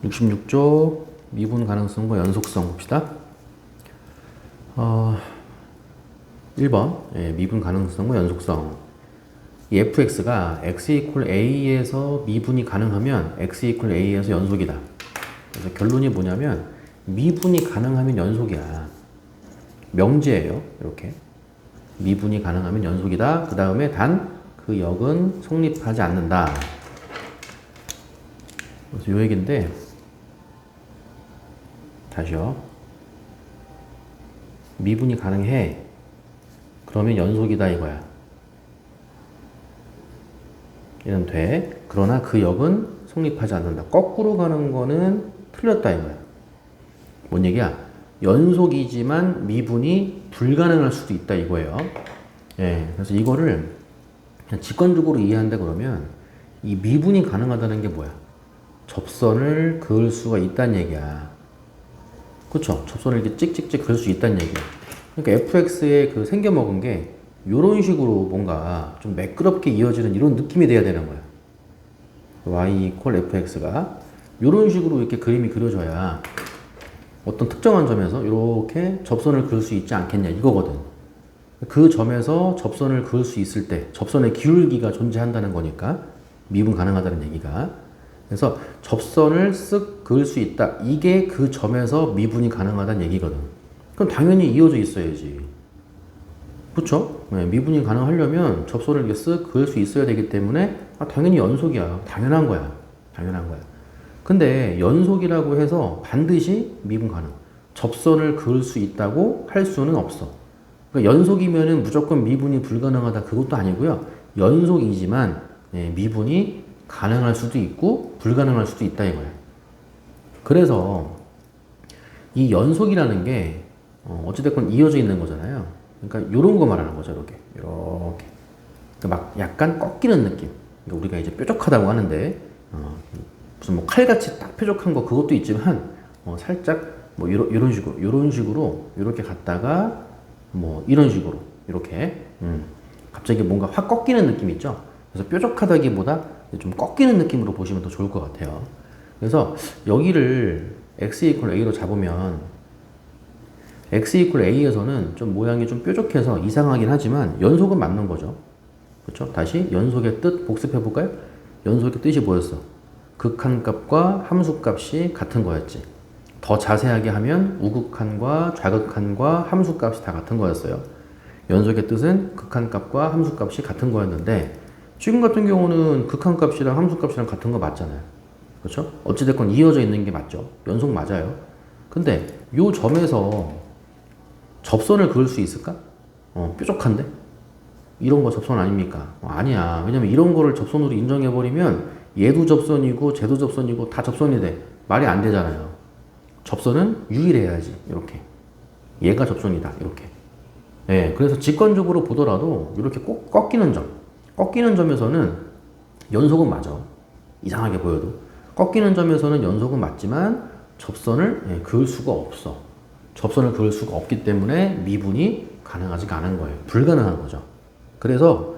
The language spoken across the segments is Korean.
66조 미분 가능성과 연속성 봅시다. 1번 미분 가능성과 연속성. 이 fx가 x 이퀄 a에서 미분이 가능하면 x 이퀄 a에서 연속이다. 그래서 결론이 뭐냐면 미분이 가능하면 연속이야. 명제예요. 이렇게 미분이 가능하면 연속이다. 그 다음에 단 그 역은 성립하지 않는다. 그래서 요 얘기인데 다시요. 미분이 가능해. 그러면 연속이다 이거야. 이러면 돼. 그러나 그 역은 성립하지 않는다. 거꾸로 가는 거는 틀렸다 이거야. 뭔 얘기야? 연속이지만 미분이 불가능할 수도 있다 이거예요. 예, 그래서 이거를 그냥 직관적으로 이해한다 그러면 이 미분이 가능하다는 게 뭐야? 접선을 그을 수가 있다는 얘기야. 그쵸? 접선을 이렇게 찍찍찍 그을 수 있다는 얘기야. 그러니까 fx에 그 생겨먹은 게 이런 식으로 뭔가 좀 매끄럽게 이어지는 이런 느낌이 돼야 되는 거야. y 이퀄 fx가 이런 식으로 이렇게 그림이 그려져야 어떤 특정한 점에서 이렇게 접선을 그을 수 있지 않겠냐 이거거든. 그 점에서 접선을 그을 수 있을 때 접선의 기울기가 존재한다는 거니까 미분 가능하다는 얘기가. 그래서 접선을 쓱 그을 수 있다. 이게 그 점에서 미분이 가능하다는 얘기거든. 그럼 당연히 이어져 있어야지. 그쵸? 네, 미분이 가능하려면 접선을 이렇게 쓱 그을 수 있어야 되기 때문에 당연히 연속이야. 당연한 거야. 당연한 거야. 근데 연속이라고 해서 반드시 미분 가능. 접선을 그을 수 있다고 할 수는 없어. 그러니까 연속이면은 무조건 미분이 불가능하다. 그것도 아니고요. 연속이지만 미분이 가능할 수도 있고 불가능할 수도 있다 이거야. 그래서 이 연속이라는 게 어찌됐건 이어져 있는 거잖아요. 그러니까 이런 거 말하는 거죠. 이렇게 그러니까 막 약간 꺾이는 느낌. 그러니까 우리가 이제 뾰족하다고 하는데 무슨 뭐 칼같이 딱 뾰족한 거 그것도 있지만 살짝 뭐 이런 식으로 이렇게 갔다가 뭐 이런 식으로 이렇게 갑자기 뭔가 확 꺾이는 느낌 있죠. 그래서 뾰족하다기보다 좀 꺾이는 느낌으로 보시면 더 좋을 것 같아요. 그래서 여기를 x 이퀄 a로 잡으면 x 이퀄 a에서는 좀 모양이 좀 뾰족해서 이상하긴 하지만 연속은 맞는 거죠. 그렇죠? 다시 연속의 뜻 복습해 볼까요? 연속의 뜻이 뭐였어? 극한값과 함수값이 같은 거였지. 더 자세하게 하면 우극한과 좌극한과 함수값이 다 같은 거였어요. 연속의 뜻은 극한값과 함수값이 같은 거였는데 지금 같은 경우는 극한값이랑 함수값이랑 같은 거 맞잖아요. 그렇죠? 어찌됐건 이어져 있는 게 맞죠. 연속 맞아요. 근데 요 점에서 접선을 그을 수 있을까? 뾰족한데? 이런 거 접선 아닙니까? 아니야. 왜냐면 이런 거를 접선으로 인정해버리면 얘도 접선이고 쟤도 접선이고 다 접선이 돼. 말이 안 되잖아요. 접선은 유일해야지. 이렇게. 얘가 접선이다. 이렇게. 예, 그래서 직관적으로 보더라도 이렇게 꼭 꺾이는 점. 꺾이는 점에서는 연속은 맞아. 이상하게 보여도. 꺾이는 점에서는 연속은 맞지만 접선을 그을 수가 없어. 접선을 그을 수가 없기 때문에 미분이 가능하지가 않은 거예요. 불가능한 거죠. 그래서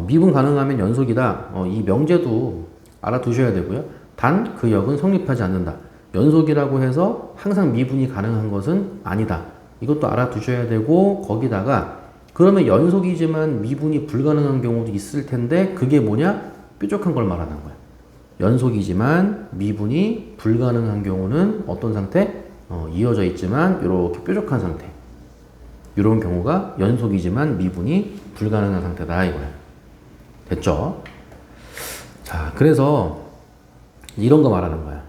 미분 가능하면 연속이다. 이 명제도 알아두셔야 되고요. 단 그 역은 성립하지 않는다. 연속이라고 해서 항상 미분이 가능한 것은 아니다. 이것도 알아두셔야 되고 거기다가 그러면 연속이지만 미분이 불가능한 경우도 있을 텐데 그게 뭐냐? 뾰족한 걸 말하는 거야. 연속이지만 미분이 불가능한 경우는 어떤 상태? 이어져 있지만 이렇게 뾰족한 상태. 이런 경우가 연속이지만 미분이 불가능한 상태다 이거야. 됐죠? 자, 그래서 이런 거 말하는 거야.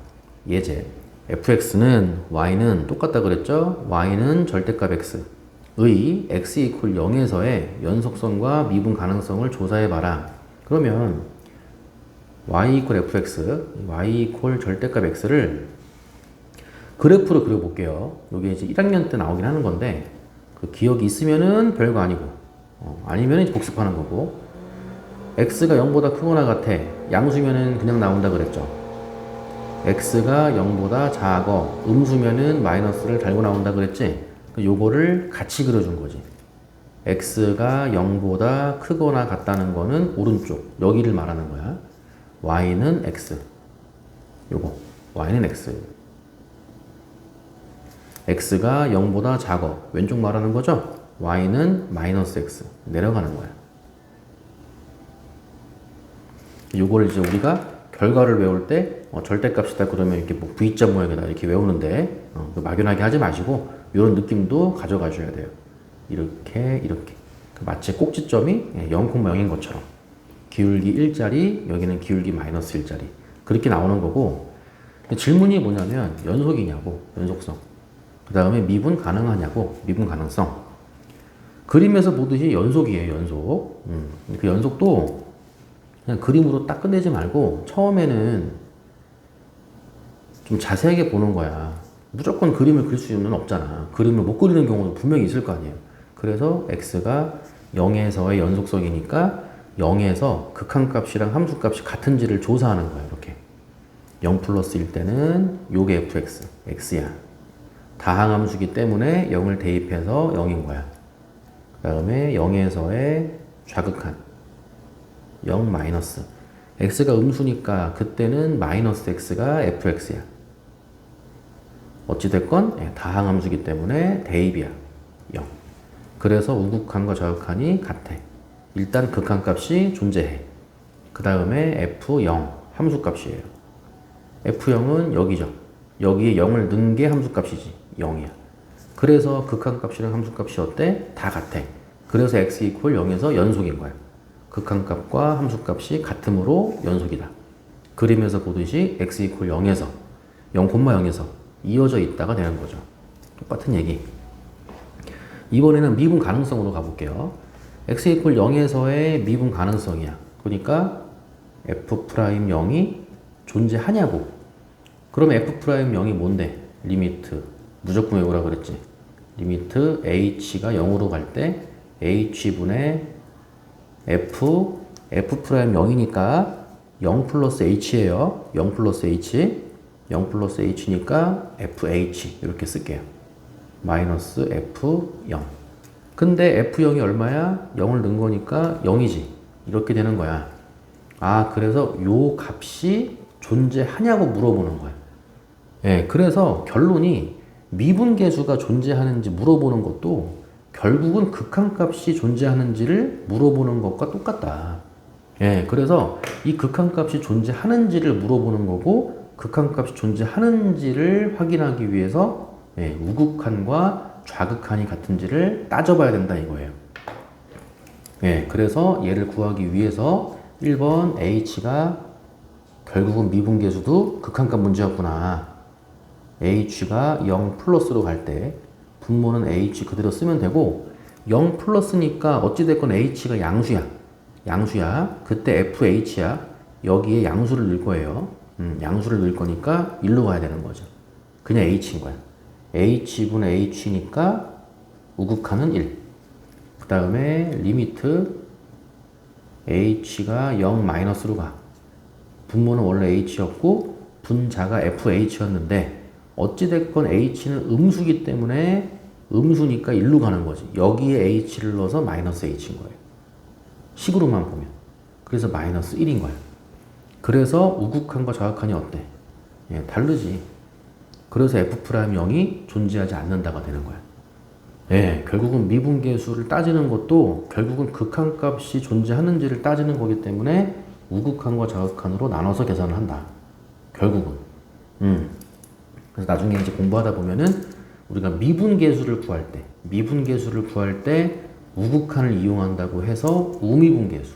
예제. fx는 y는 똑같다 그랬죠? y는 절대값 x의 x 이퀄 0에서의 연속성과 미분 가능성을 조사해봐라. 그러면 y 이퀄 fx, y 이퀄 절대값 x를 그래프로 그려볼게요. 이게 이제 1학년 때 나오긴 하는 건데 그 기억이 있으면은 별거 아니고 아니면 복습하는 거고 x가 0보다 크거나 같아. 양수면은 그냥 나온다 그랬죠. x가 0보다 작어. 음수면은 마이너스를 달고 나온다 그랬지? 요거를 같이 그려준 거지. x가 0보다 크거나 같다는 거는 오른쪽. 여기를 말하는 거야. y는 x. 요거. y는 x. x가 0보다 작어. 왼쪽 말하는 거죠? y는 마이너스 x. 내려가는 거야. 요거를 이제 우리가 결과를 외울 때 절대값이다 그러면 이렇게 뭐 V자 모양이다 이렇게 외우는데 막연하게 하지 마시고 이런 느낌도 가져가 줘야 돼요. 이렇게 마치 꼭지점이 0,0인 것처럼 기울기 1짜리 여기는 기울기 마이너스 1짜리 그렇게 나오는 거고 질문이 뭐냐면 연속이냐고 연속성 그 다음에 미분 가능하냐고 미분 가능성 그림에서 보듯이 연속이에요 연속 그 연속도 그냥 그림으로 딱 끝내지 말고 처음에는 좀 자세하게 보는 거야. 무조건 그림을 그릴 수는 없잖아. 그림을 못 그리는 경우도 분명히 있을 거 아니에요. 그래서 x가 0에서의 연속성이니까 0에서 극한값이랑 함수값이 같은지를 조사하는 거야. 이렇게 0 플러스 1 때는 요게 fx, x야. 다항함수기 때문에 0을 대입해서 0인 거야. 그 다음에 0에서의 좌극한 0 마이너스 x가 음수니까 그때는 마이너스 x가 fx야. 어찌됐건 다항함수기 때문에 대입이야. 0. 그래서 우극한과 좌극한이 같아. 일단 극한값이 존재해. 그 다음에 f0 함수값이에요. f0은 여기죠. 여기에 0을 넣은 게 함수값이지. 0이야. 그래서 극한값이랑 함수값이 어때? 다 같아. 그래서 x 이퀄 0에서 연속인 거야. 극한값과 함수값이 같음으로 연속이다. 그림에서 보듯이 x 이퀄 0에서 0,0에서 이어져 있다가 되는 거죠. 똑같은 얘기. 이번에는 미분 가능성으로 가볼게요. x 이퀄 0에서의 미분 가능성이야. 그러니까 f'0이 존재하냐고. 그러면 f'0이 뭔데? 리미트 무조건 외우라 그랬지. 리미트 h가 0으로 갈 때 h분의 f'0이니까 0 플러스 h예요. 0 플러스 h 0 플러스 h니까 fh 이렇게 쓸게요. 마이너스 f0 근데 f0이 얼마야? 0을 넣은 거니까 0이지 이렇게 되는 거야. 아 그래서 요 값이 존재하냐고 물어보는 거야. 예, 그래서 결론이 미분계수가 존재하는지 물어보는 것도 결국은 극한값이 존재하는지를 물어보는 것과 똑같다. 예, 그래서 이 극한값이 존재하는지를 물어보는 거고 극한값이 존재하는지를 확인하기 위해서 우극한과 좌극한이 같은지를 따져봐야 된다 이거예요. 예, 그래서 얘를 구하기 위해서 1번 h가 결국은 미분계수도 극한값 문제였구나. h가 0 플러스로 갈 때 분모는 h 그대로 쓰면 되고 0 플러스니까 어찌됐건 h가 양수야. 양수야. 그때 fh야. 여기에 양수를 넣을 거예요. 양수를 넣을 거니까 1로 가야 되는 거죠. 그냥 h인 거야. h분의 h니까 우극한은 1. 그 다음에 리미트 h가 0 마이너스로 가. 분모는 원래 h였고 분자가 fh였는데 어찌됐건 h는 음수기 때문에 음수니까 1로 가는 거지. 여기에 h를 넣어서 마이너스 h인 거예요. 식으로만 보면. 그래서 마이너스 1인 거야. 그래서 우극한과 좌극한이 어때? 예, 다르지. 그래서 f'0이 존재하지 않는다가 되는 거야. 예, 결국은 미분계수를 따지는 것도 결국은 극한값이 존재하는지를 따지는 거기 때문에 우극한과 좌극한으로 나눠서 계산을 한다. 결국은. 그래서 나중에 이제 공부하다 보면은 우리가 미분계수를 구할 때 우극한을 이용한다고 해서 우미분계수.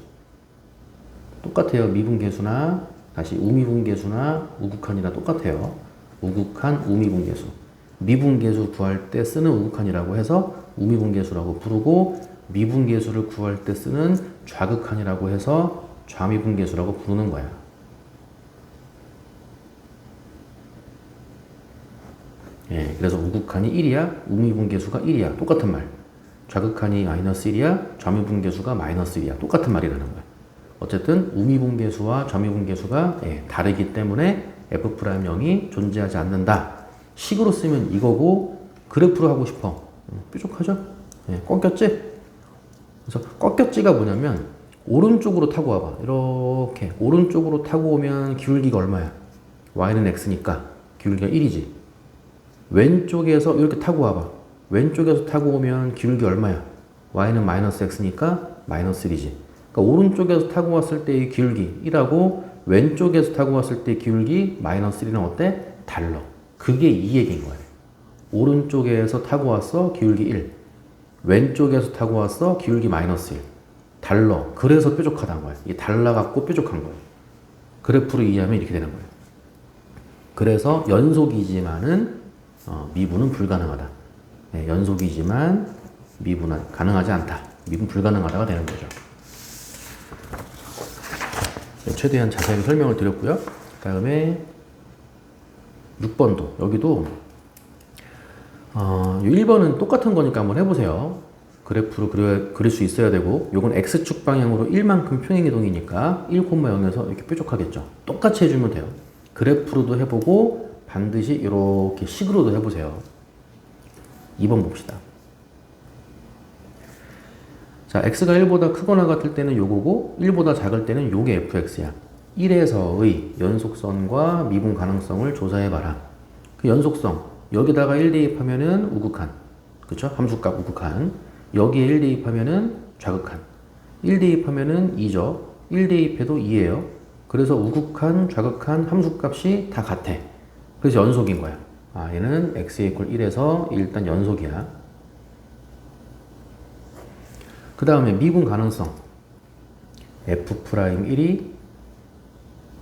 똑같아요. 미분계수나 다시 우미분계수나 우극한이나 똑같아요. 우극한, 우미분계수. 미분계수 구할 때 쓰는 우극한이라고 해서 우미분계수라고 부르고 미분계수를 구할 때 쓰는 좌극한이라고 해서 좌미분계수라고 부르는 거야. 예, 그래서 우극한이 1이야, 우미분계수가 1이야. 똑같은 말. 좌극한이 마이너스 1이야, 좌미분계수가 마이너스 1이야. 똑같은 말이라는 거야. 어쨌든 우미분계수와 좌미분계수가 다르기 때문에 f'0이 존재하지 않는다. 식으로 쓰면 이거고 그래프로 하고 싶어. 뾰족하죠? 꺾였지? 그래서 꺾였지가 뭐냐면 오른쪽으로 타고 와봐. 이렇게 오른쪽으로 타고 오면 기울기가 얼마야? y는 x니까 기울기가 1이지. 왼쪽에서 이렇게 타고 와봐. 왼쪽에서 타고 오면 기울기 얼마야? y는 마이너스 x니까 마이너스 1이지. 그러니까 오른쪽에서 타고 왔을 때의 기울기 1하고 왼쪽에서 타고 왔을 때 기울기 마이너스 1이랑 어때? 달러. 그게 이 얘기인 거야. 오른쪽에서 타고 왔어. 기울기 1. 왼쪽에서 타고 왔어. 기울기 마이너스 1. 달러. 그래서 뾰족하다는 거야. 이 달러갖고 뾰족한 거야. 그래프로 이해하면 이렇게 되는 거야. 그래서 연속이지만은 미분은 불가능하다. 네, 연속이지만 미분은 가능하지 않다. 미분 불가능하다가 되는 거죠. 네, 최대한 자세하게 설명을 드렸고요. 그 다음에 6번도 여기도 1번은 똑같은 거니까 한번 해보세요. 그래프로 그릴 수 있어야 되고 요건 X축 방향으로 1만큼 평행이동이니까 1,0에서 이렇게 뾰족하겠죠. 똑같이 해주면 돼요. 그래프로도 해보고 반드시 이렇게 식으로도 해보세요. 2번 봅시다. 자, x가 1보다 크거나 같을 때는 요거고 1보다 작을 때는 요게 fx야. 1에서의 연속선과 미분 가능성을 조사해봐라. 그 연속성 여기다가 1 대입하면은 우극한, 그쵸? 함수값 우극한. 여기에 1 대입하면은 좌극한. 1 대입하면은 2죠. 1 대입해도 2예요. 그래서 우극한, 좌극한 함수값이 다 같아. 그래서 연속인 거야. 아, 얘는 x = 1에서 일단 연속이야. 그 다음에 미분 가능성. f'1이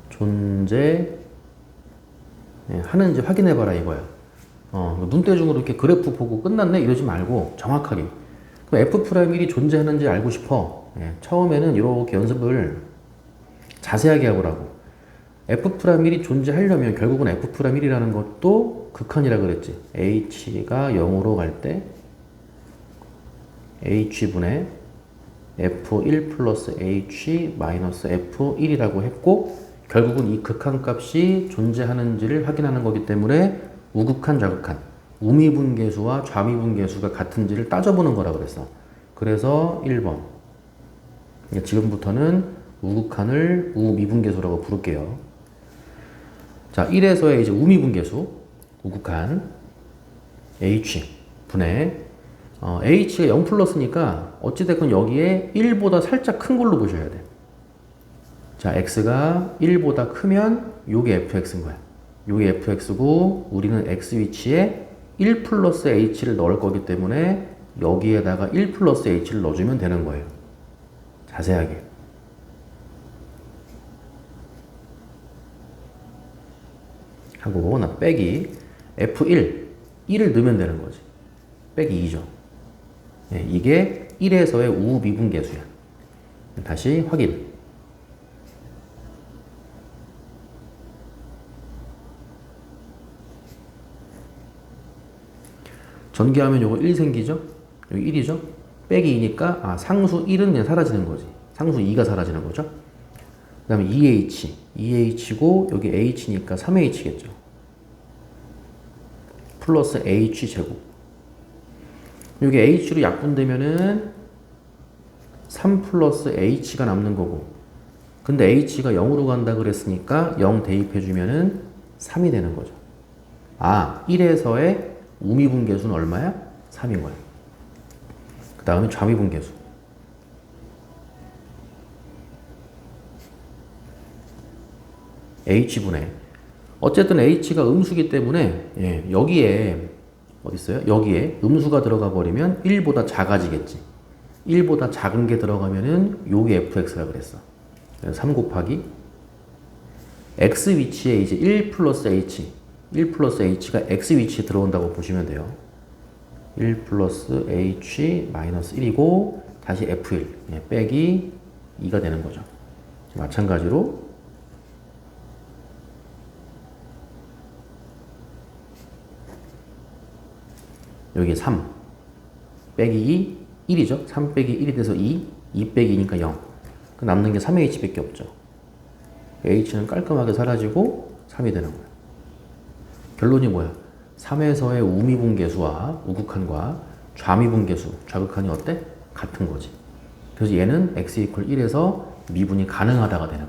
존재하는지 확인해봐라 이거야. 눈대중으로 이렇게 그래프 보고 끝났네 이러지 말고 정확하게. 그럼 f'1이 존재하는지 알고 싶어. 처음에는 이렇게 연습을 자세하게 해보라고. f'1이 존재하려면 결국은 f'1이라는 것도 극한이라 그랬지. h가 0으로 갈 때 h분의 f1 플러스 h 마이너스 f1이라고 했고 결국은 이 극한값이 존재하는지를 확인하는 거기 때문에 우극한, 좌극한, 우미분계수와 좌미분계수가 같은지를 따져보는 거라 그랬어. 그래서 1번. 지금부터는 우극한을 우미분계수라고 부를게요. 자, 1에서의 이제 우미분계수, 우극한, h 분의 h가 0 플러스니까 어찌됐건 여기에 1보다 살짝 큰 걸로 보셔야 돼. 자, x가 1보다 크면 요게 fx인 거야. 요게 fx고 우리는 x 위치에 1 플러스 h를 넣을 거기 때문에 여기에다가 1 플러스 h를 넣어주면 되는 거예요. 자세하게. 하고 나 빼기 f1, 1을 넣으면 되는 거지. 빼기 2죠. 네, 이게 1에서의 우미분계수야. 다시 확인. 전개하면 요거 1 생기죠? 여기 1이죠? 빼기 2니까 상수 1은 그냥 사라지는 거지. 상수 2가 사라지는 거죠. 그 다음에 2h, 2h고 여기 h니까 3h겠죠. 플러스 h제곱. 여기 h로 약분되면은 3 플러스 h가 남는 거고 근데 h가 0으로 간다 그랬으니까 0 대입해주면은 3이 되는 거죠. 1에서의 우미분계수는 얼마야? 3인 거야. 그 다음에 좌미분계수. h분의 어쨌든 h가 음수기 때문에 여기에 어딨어요? 여기에 음수가 들어가 버리면 1보다 작아지겠지. 1보다 작은 게 들어가면은 요게 fx라 그랬어. 3 곱하기 x 위치에 이제 1 플러스 h가 x 위치에 들어온다고 보시면 돼요. 1 플러스 h 마이너스 1이고 다시 f1 빼기 2가 되는 거죠. 마찬가지로 여기 3 빼기 2, 1이죠. 3 빼기 1이 돼서 2 빼기 2니까 0. 그 남는 게 3h 밖에 없죠. h는 깔끔하게 사라지고 3이 되는 거예요. 결론이 뭐야? 3에서의 우미분계수와 우극한과 좌미분계수, 좌극한이 어때? 같은 거지. 그래서 얘는 x = 1에서 미분이 가능하다가 되는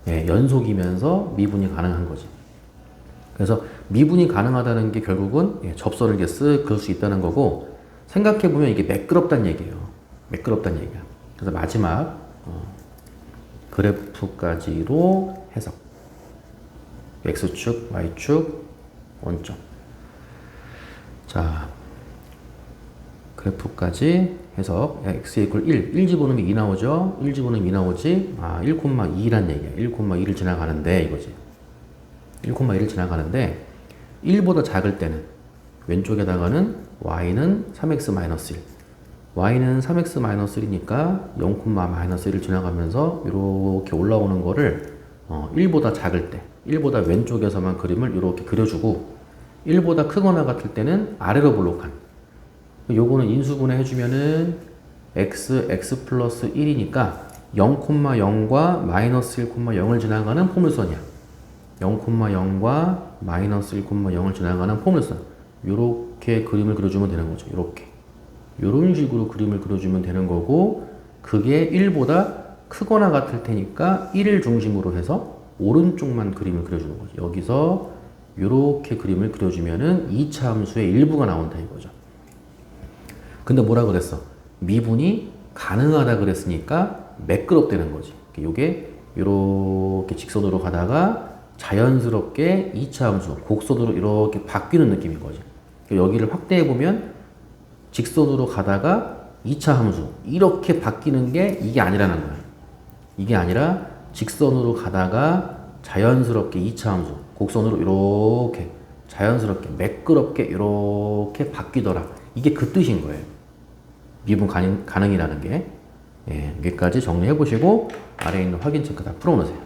거예요. 연속이면서 미분이 가능한 거지. 그래서 미분이 가능하다는 게 결국은 접선을 이렇게 쓱 그을 수 있다는 거고, 생각해보면 이게 매끄럽다는 얘기예요. 매끄럽다는 얘기야. 그래서 마지막 그래프까지로 해석. X축, Y축, 원점. 자, 그래프까지 해석. X 이퀄 1 집어넣으면 2 나오죠? 1 집어넣으면 2 나오지? 1,2란 얘기야. 1,2를 지나가는데 이거지. 1,2를 지나가는데 1보다 작을 때는 왼쪽에다가는 y는 3x-1 y는 3x-1이니까 0,-1을 지나가면서 이렇게 올라오는 거를 1보다 작을 때 1보다 왼쪽에서만 그림을 이렇게 그려주고 1보다 크거나 같을 때는 아래로 볼록한 요거는 인수분해 해주면은 x 플러스 1이니까 0,0과 마이너스 1,0을 지나가는 포물선이야. 0,0과 마이너스 1,0을 지나가는 포물선. 요렇게 그림을 그려주면 되는 거죠. 요렇게. 요런 식으로 그림을 그려주면 되는 거고, 그게 1보다 크거나 같을 테니까 1을 중심으로 해서 오른쪽만 그림을 그려주는 거죠. 여기서 요렇게 그림을 그려주면은 2차 함수의 일부가 나온다 이거죠. 근데 뭐라 그랬어? 미분이 가능하다 그랬으니까 매끄럽다는 거지. 요게 요렇게 직선으로 가다가 자연스럽게 2차 함수, 곡선으로 이렇게 바뀌는 느낌인 거지. 여기를 확대해 보면 직선으로 가다가 2차 함수 이렇게 바뀌는 게 이게 아니라는 거야. 이게 아니라 직선으로 가다가 자연스럽게 2차 함수, 곡선으로 이렇게 자연스럽게 매끄럽게 이렇게 바뀌더라. 이게 그 뜻인 거예요. 미분 가능이라는 게. 여기까지 정리해 보시고 아래에 있는 확인 체크 다 풀어 놓으세요.